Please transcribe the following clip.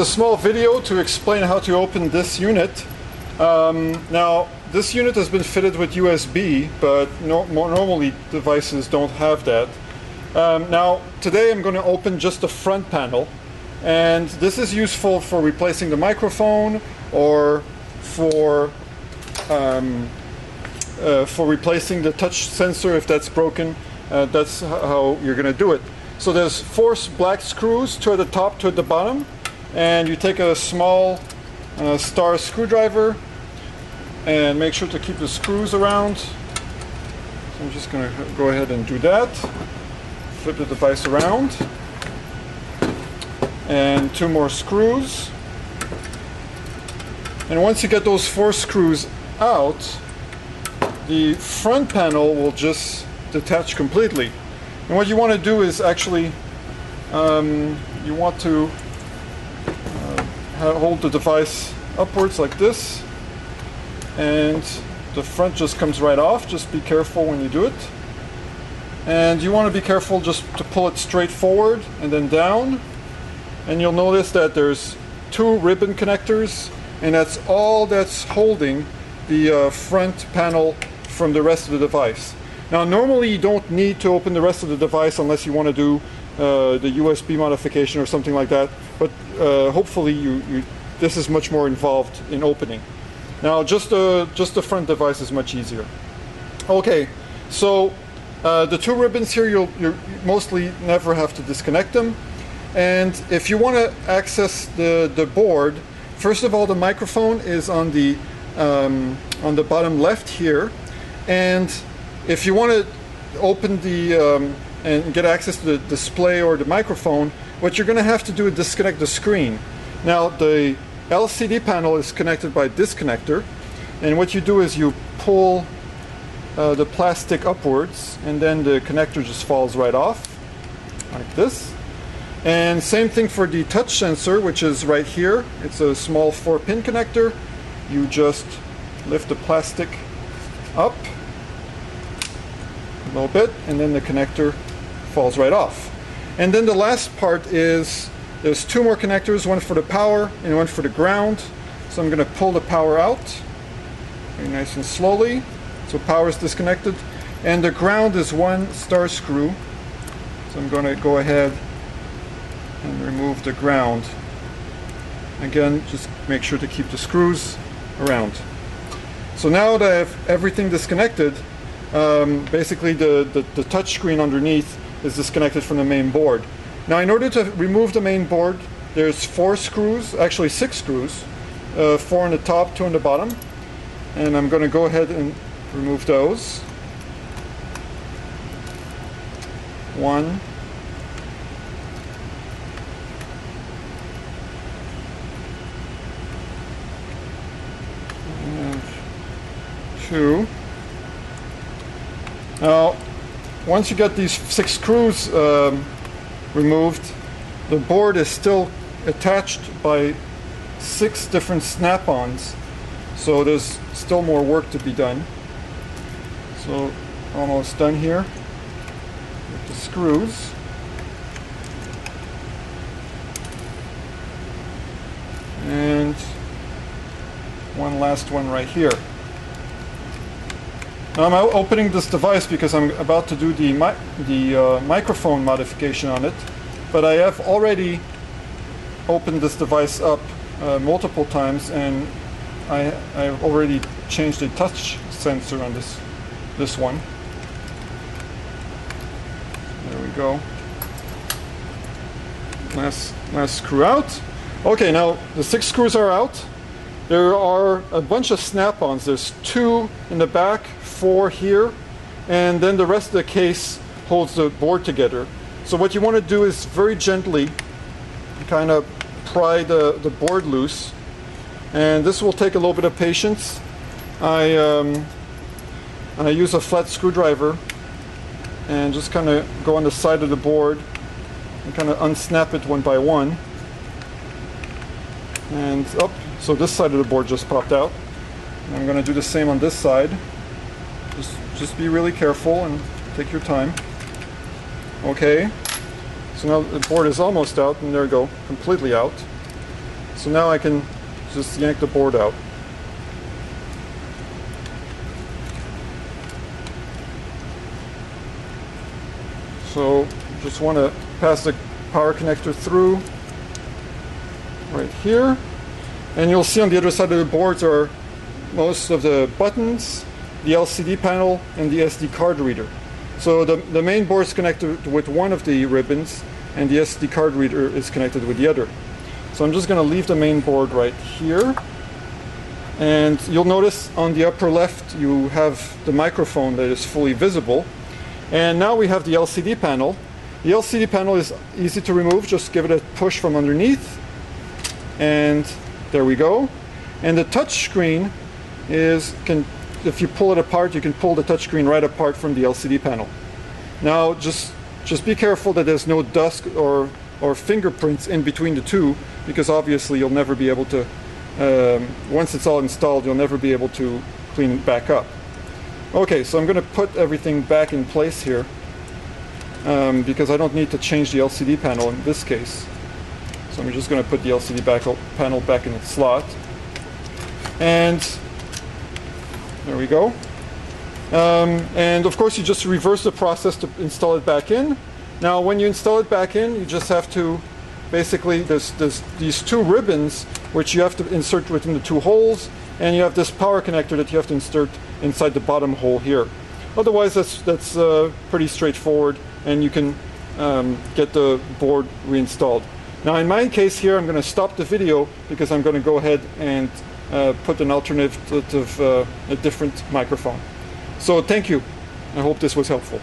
a small video to explain how to open this unit. Now, this unit has been fitted with USB, but normally devices don't have that. Now, today I'm going to open just the front panel, and this is useful for replacing the microphone or for replacing the touch sensor if that's broken. That's how you're going to do it. So there's 4 black screws, 2 at the top, 2 at the bottom, and you take a small star screwdriver and make sure to keep the screws around. So I'm just going to go ahead and do that. Flip the device around, and 2 more screws. And once you get those 4 screws out, the front panel will just detach completely. And what you want to do is actually you want to hold the device upwards like this, and the front just comes right off. Just be careful when you do it. And you want to be careful just to pull it straight forward and then down. And you'll notice that there's 2 ribbon connectors, and that's all that's holding the front panel from the rest of the device. Now, normally you don't need to open the rest of the device unless you want to do the USB modification or something like that, but hopefully this is much more involved in opening. Now, just the front device is much easier. Okay, so the 2 ribbons here, you'll mostly never have to disconnect them. And if you want to access the board, first of all, the microphone is on the bottom left here. And if you want to open and get access to the display or the microphone, what you're going to have to do is disconnect the screen. Now, the LCD panel is connected by this connector, and what you do is you pull the plastic upwards, and then the connector just falls right off, like this. And same thing for the touch sensor, which is right here. It's a small 4-pin connector. You just lift the plastic up a little bit, and then the connector falls right off. And then the last part is there's 2 more connectors, one for the power and one for the ground. So I'm going to pull the power out very nice and slowly. So power is disconnected, and the ground is 1 star screw. So I'm going to go ahead and remove the ground. Again, just make sure to keep the screws around. So now that I have everything disconnected, basically the touch screen underneath is disconnected from the main board. Now, in order to remove the main board, there's 4 screws, actually 6 screws, 4 on the top, 2 on the bottom, and I'm going to go ahead and remove those. 1, and 2. Now, once you get these 6 screws removed, the board is still attached by 6 different snap-ons, so there's still more work to be done. So, almost done here with the screws. And one last one right here. Now I'm opening this device because I'm about to do the microphone modification on it, but I have already opened this device up multiple times, and I've already changed the touch sensor on this one. There we go. Last screw out. Okay, now the 6 screws are out. There are a bunch of snap-ons. There's 2 in the back, 4 here, and then the rest of the case holds the board together. So what you want to do is very gently kind of pry the board loose, and this will take a little bit of patience. I use a flat screwdriver and just kind of go on the side of the board and kind of unsnap it one by one. And up, so this side of the board just popped out. And I'm going to do the same on this side. Just be really careful and take your time. Okay, so now the board is almost out, and there we go, completely out. So now I can just yank the board out. So just want to pass the power connector through right here. And you'll see on the other side of the boards are most of the buttons, the LCD panel, and the SD card reader. So the main board is connected with one of the ribbons, and the SD card reader is connected with the other. So I'm just going to leave the main board right here. And you'll notice on the upper left you have the microphone that is fully visible. And now we have the LCD panel. The LCD panel is easy to remove. Just give it a push from underneath. And there we go. And the touch screen if you pull it apart, you can pull the touchscreen right apart from the LCD panel. Now just be careful that there's no dust or fingerprints in between the two, because obviously you'll never be able to, once it's all installed, you'll never be able to clean it back up. Okay, so I'm going to put everything back in place here, because I don't need to change the LCD panel in this case. So I'm just going to put the LCD panel back in its slot. And there we go. And of course you just reverse the process to install it back in. Now when you install it back in, you just have to basically, there's these two ribbons which you have to insert within the two holes, and you have this power connector that you have to insert inside the bottom hole here. Otherwise that's pretty straightforward, and you can get the board reinstalled. Now in my case here, I'm going to stop the video because I'm going to go ahead and put an alternative, a different microphone. So thank you. I hope this was helpful.